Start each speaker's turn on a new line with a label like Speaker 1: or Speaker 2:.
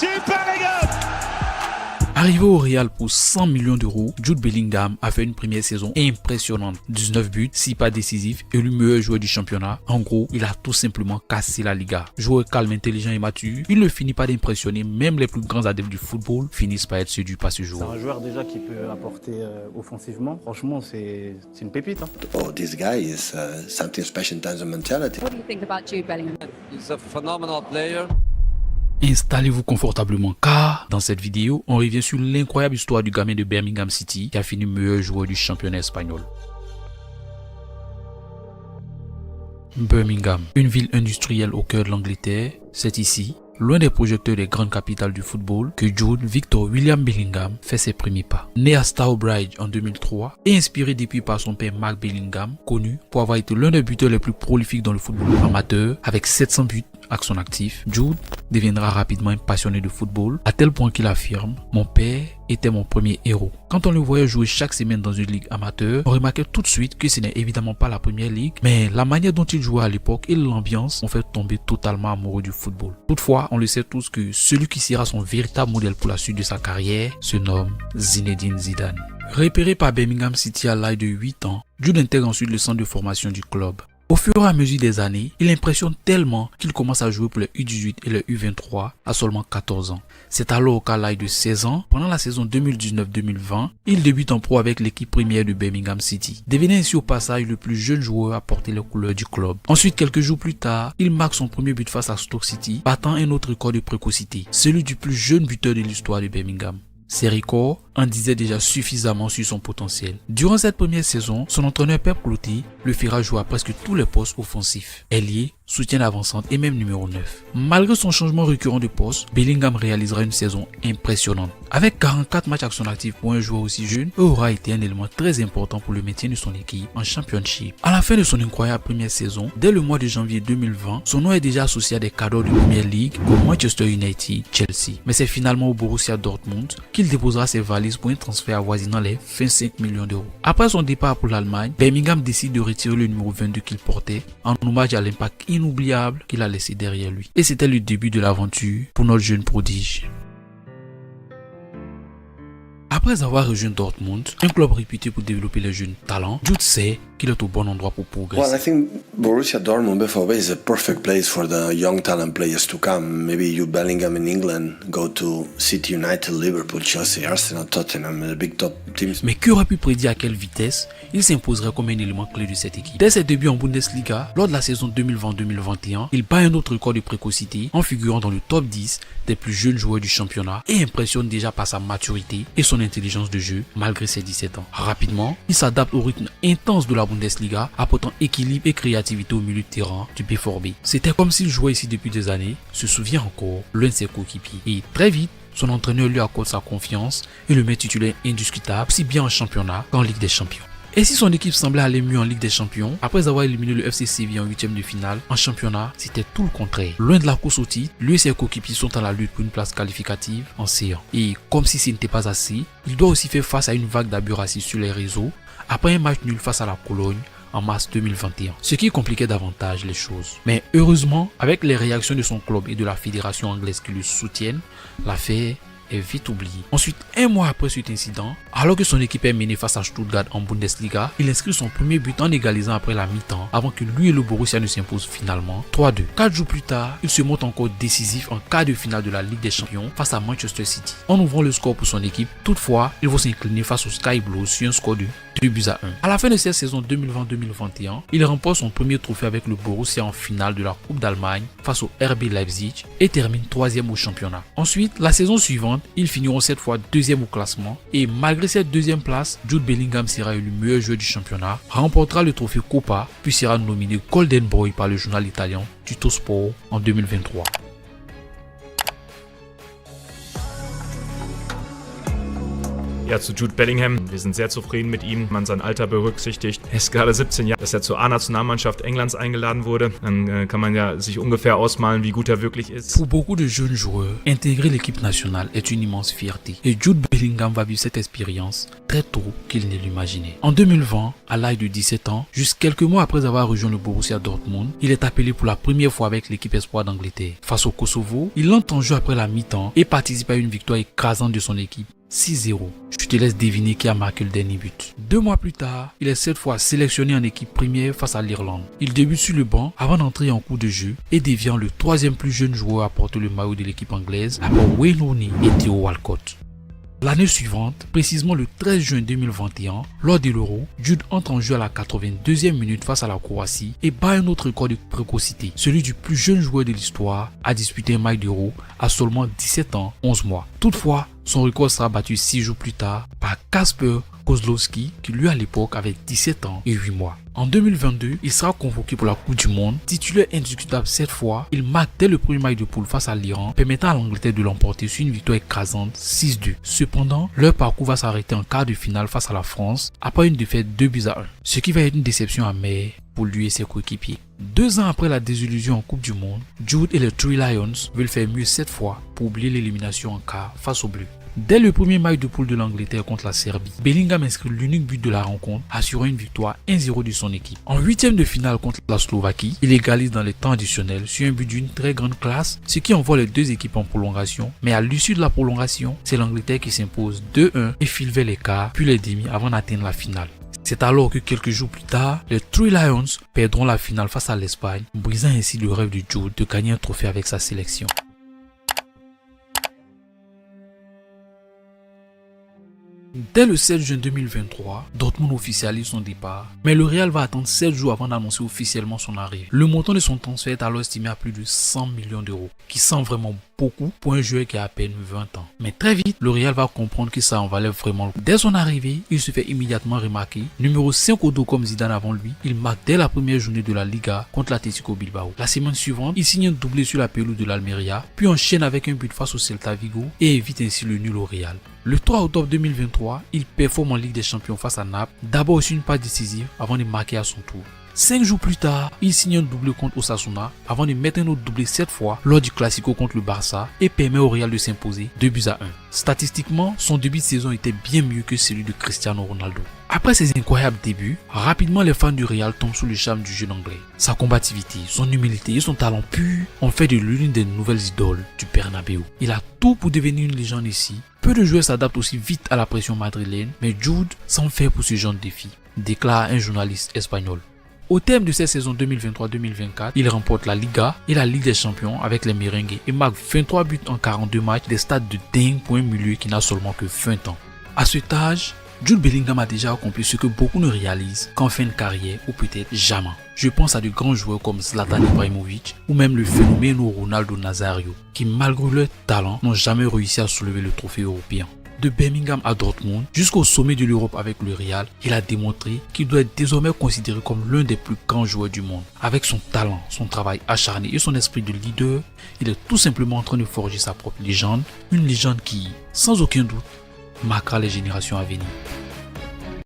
Speaker 1: Jude Bellingham.
Speaker 2: Arrivé au Real pour 100 millions d'euros, Jude Bellingham a fait une première saison impressionnante. 19 buts, 6 pas décisifs, élu meilleur joueur du championnat. En gros, il a tout simplement cassé la Liga. Joueur calme, intelligent et mature, il ne finit pas d'impressionner. Même les plus grands adeptes du football finissent par être séduits par ce joueur.
Speaker 3: C'est un joueur déjà qui peut apporter offensivement. Franchement, c'est une pépite.
Speaker 4: Oh, this guy is something special in terms of mentality.
Speaker 5: What do you think about Jude Bellingham?
Speaker 6: He's a phenomenal player.
Speaker 2: Installez-vous confortablement car dans cette vidéo, on revient sur l'incroyable histoire du gamin de Birmingham City qui a fini meilleur joueur du championnat espagnol. Birmingham, une ville industrielle au cœur de l'Angleterre, c'est ici, loin des projecteurs des grandes capitales du football, que Jude Victor William Bellingham fait ses premiers pas. Né à Stourbridge en 2003 et inspiré depuis par son père Mark Bellingham, connu pour avoir été l'un des buteurs les plus prolifiques dans le football amateur, avec 700 buts à son actif, Jude deviendra rapidement un passionné de football, à tel point qu'il affirme « Mon père était mon premier héros ». Quand on le voyait jouer chaque semaine dans une ligue amateur, on remarquait tout de suite que ce n'est évidemment pas la première ligue, mais la manière dont il jouait à l'époque et l'ambiance ont fait tomber totalement amoureux du football. Toutefois, on le sait tous que celui qui sera son véritable modèle pour la suite de sa carrière se nomme Zinedine Zidane. Repéré par Birmingham City à l'âge de 8 ans, Jude intègre ensuite le centre de formation du club. Au fur et à mesure des années, il impressionne tellement qu'il commence à jouer pour les U18 et les U23 à seulement 14 ans. C'est alors qu'à l'âge de 16 ans, pendant la saison 2019-2020, il débute en pro avec l'équipe première de Birmingham City, devenant ainsi au passage le plus jeune joueur à porter les couleurs du club. Ensuite, quelques jours plus tard, il marque son premier but face à Stoke City, battant un autre record de précocité, celui du plus jeune buteur de l'histoire de Birmingham. Ces records en disaient déjà suffisamment sur son potentiel. Durant cette première saison, son entraîneur Pep Clotet le fera jouer à presque tous les postes offensifs. Ailier, soutien d'avant-centre et même numéro 9. Malgré son changement récurrent de poste, Bellingham réalisera une saison impressionnante. Avec 44 matchs à son actif pour un joueur aussi jeune, il aura été un élément très important pour le maintien de son équipe en Championship. À la fin de son incroyable première saison, dès le mois de janvier 2020, son nom est déjà associé à des cadres de Premier League comme Manchester United, Chelsea. Mais c'est finalement au Borussia Dortmund qu'il déposera ses valises pour un transfert avoisinant les 25 millions d'euros. Après son départ pour l'Allemagne, Birmingham décide de retirer le numéro 22 qu'il portait en hommage à l'impact inoubliable qu'il a laissé derrière lui. Et c'était le début de l'aventure pour notre jeune prodige. Après avoir rejoint Dortmund, un club réputé pour développer les jeunes talents, Jude sait qu'il est au bon endroit pour progresser.
Speaker 4: Well, I think Borussia Dortmund BVB is a perfect place for the young talent players to come. Maybe Jude Bellingham in England, go to City United, Liverpool, Chelsea, Arsenal, Tottenham, the big top teams.
Speaker 2: Mais qui aurait pu prédire à quelle vitesse il s'imposerait comme un élément clé de cette équipe? Dès ses débuts en Bundesliga, lors de la saison 2020-2021, il bat un autre record de précocité en figurant dans le top 10 des plus jeunes joueurs du championnat et impressionne déjà par sa maturité et son intelligence de jeu malgré ses 17 ans. Rapidement, il s'adapte au rythme intense de la Bundesliga, apportant équilibre et créativité au milieu de terrain du BVB. C'était comme s'il jouait ici depuis des années, se souvient encore l'un de ses coéquipiers. Et très vite, son entraîneur lui accorde sa confiance et le met titulaire indiscutable, aussi bien en championnat qu'en Ligue des Champions. Et si son équipe semblait aller mieux en Ligue des Champions, après avoir éliminé le FC Séville en 8e de finale, en championnat, c'était tout le contraire. Loin de la course au titre, lui et ses coéquipiers sont à la lutte pour une place qualificative en C1. Et comme si ce n'était pas assez, il doit aussi faire face à une vague d'abus racistes sur les réseaux, après un match nul face à la Cologne en mars 2021, ce qui compliquait davantage les choses. Mais heureusement, avec les réactions de son club et de la fédération anglaise qui le soutiennent, l'affaire est vite oublié. Ensuite, un mois après cet incident, alors que son équipe est menée face à Stuttgart en Bundesliga, il inscrit son premier but en égalisant après la mi-temps avant que lui et le Borussia ne s'imposent finalement 3-2. 4 jours plus tard, il se montre encore décisif en quart de finale de la Ligue des Champions face à Manchester City. En ouvrant le score pour son équipe, toutefois, il va s'incliner face au Sky Blues sur un score de 2-1. À la fin de cette saison 2020-2021, il remporte son premier trophée avec le Borussia en finale de la Coupe d'Allemagne face au RB Leipzig et termine 3e au championnat. Ensuite, la saison suivante, ils finiront cette fois 2e au classement et malgré cette 2e place, Jude Bellingham sera élu meilleur joueur du championnat, remportera le trophée Coppa puis sera nominé Golden Boy par le journal italien Tuttosport en 2023.
Speaker 1: Ja, zu Jude Bellingham. Wir sind sehr zufrieden mit ihm, wenn man sein Alter berücksichtigt. Er ist gerade 17 Jahre, dass er zur A-Nationalmannschaft Englands eingeladen wurde. Dann kann man ja sich ungefähr ausmalen, wie gut er wirklich ist.
Speaker 2: Pour beaucoup de jeunes joueurs, intégrer l'équipe nationale est une immense fierté. Et Jude Bellingham va vivre cette expérience très tôt qu'il ne l'imaginait. En 2020, à l'âge de 17 ans, juste quelques mois après avoir rejoint le Borussia Dortmund, il est appelé pour la première fois avec l'équipe espoir d'Angleterre. Face au Kosovo, il entre en jeu après la mi-temps et participe à une victoire écrasante de son équipe. 6-0. Je te laisse deviner qui a marqué le dernier but. 2 mois plus tard, il est cette fois sélectionné en équipe première face à l'Irlande. Il débute sur le banc avant d'entrer en cours de jeu et devient le 3e plus jeune joueur à porter le maillot de l'équipe anglaise après Wayne Rooney et Theo Walcott. L'année suivante, précisément le 13 juin 2021, lors de l'Euro, Jude entre en jeu à la 82e minute face à la Croatie et bat un autre record de précocité, celui du plus jeune joueur de l'histoire à disputer un match d'Euro à seulement 17 ans, 11 mois. Toutefois, son record sera battu 6 jours plus tard par Kasper Kozlowski, qui lui à l'époque avait 17 ans et 8 mois. En 2022, il sera convoqué pour la Coupe du Monde. Titulaire indiscutable cette fois, il marque dès le premier match de poule face à l'Iran, permettant à l'Angleterre de l'emporter sur une victoire écrasante 6-2. Cependant, leur parcours va s'arrêter en quart de finale face à la France après une défaite 2-1, ce qui va être une déception amère pour lui et ses coéquipiers. 2 ans après la désillusion en Coupe du Monde, Jude et les Three Lions veulent faire mieux cette fois pour oublier l'élimination en quart face aux Bleus. Dès le premier match de poule de l'Angleterre contre la Serbie, Bellingham inscrit l'unique but de la rencontre, assurant une victoire 1-0 de son équipe. En 8e de finale contre la Slovaquie, il égalise dans les temps additionnels sur un but d'une très grande classe, ce qui envoie les deux équipes en prolongation. Mais à l'issue de la prolongation, c'est l'Angleterre qui s'impose 2-1 et file vers les quarts, puis les demi avant d'atteindre la finale. C'est alors que quelques jours plus tard, les Three Lions perdront la finale face à l'Espagne, brisant ainsi le rêve de Jude de gagner un trophée avec sa sélection. Dès le 7 juin 2023, Dortmund officialise son départ, mais le Real va attendre 7 jours avant d'annoncer officiellement son arrivée. Le montant de son transfert est alors estimé à plus de 100 millions d'euros, qui semble vraiment beaucoup pour un joueur qui a à peine 20 ans. Mais très vite, le Real va comprendre que ça en valait vraiment le coup. Dès son arrivée, il se fait immédiatement remarquer. Numéro 5 au dos comme Zidane avant lui, il marque dès la première journée de la Liga contre l'Atlético Bilbao. La semaine suivante, il signe un doublé sur la pelouse de l'Almeria, puis enchaîne avec un but face au Celta Vigo et évite ainsi le nul au Real. Le 3 octobre 2023, il performe en Ligue des Champions face à Naples, d'abord sur une passe décisive avant de marquer à son tour. 5 jours plus tard, il signe un doublé contre Osasuna avant de mettre un autre doublé cette fois lors du Classico contre le Barça et permet au Real de s'imposer 2-1. Statistiquement, son début de saison était bien mieux que celui de Cristiano Ronaldo. Après ses incroyables débuts, rapidement les fans du Real tombent sous le charme du jeune anglais. Sa combativité, son humilité et son talent pur ont fait de lui l'une des nouvelles idoles du Bernabéu. Il a tout pour devenir une légende ici. Peu de joueurs s'adaptent aussi vite à la pression madrilène, mais Jude semble faire pour ce genre de défi, déclare un journaliste espagnol. Au terme de cette saison 2023-2024, il remporte la Liga et la Ligue des Champions avec les Merengues et marque 23 buts en 42 matchs, des stats de dingue pour un milieu qui n'a seulement que 20 ans. À cet âge, Jude Bellingham a déjà accompli ce que beaucoup ne réalisent qu'en fin de carrière ou peut-être jamais. Je pense à de grands joueurs comme Zlatan Ibrahimovic ou même le phénomène Ronaldo Nazario qui malgré leur talent n'ont jamais réussi à soulever le trophée européen. De Birmingham à Dortmund jusqu'au sommet de l'Europe avec le Real, il a démontré qu'il doit être désormais considéré comme l'un des plus grands joueurs du monde. Avec son talent, son travail acharné et son esprit de leader, il est tout simplement en train de forger sa propre légende, une légende qui, sans aucun doute, marquera les générations à venir.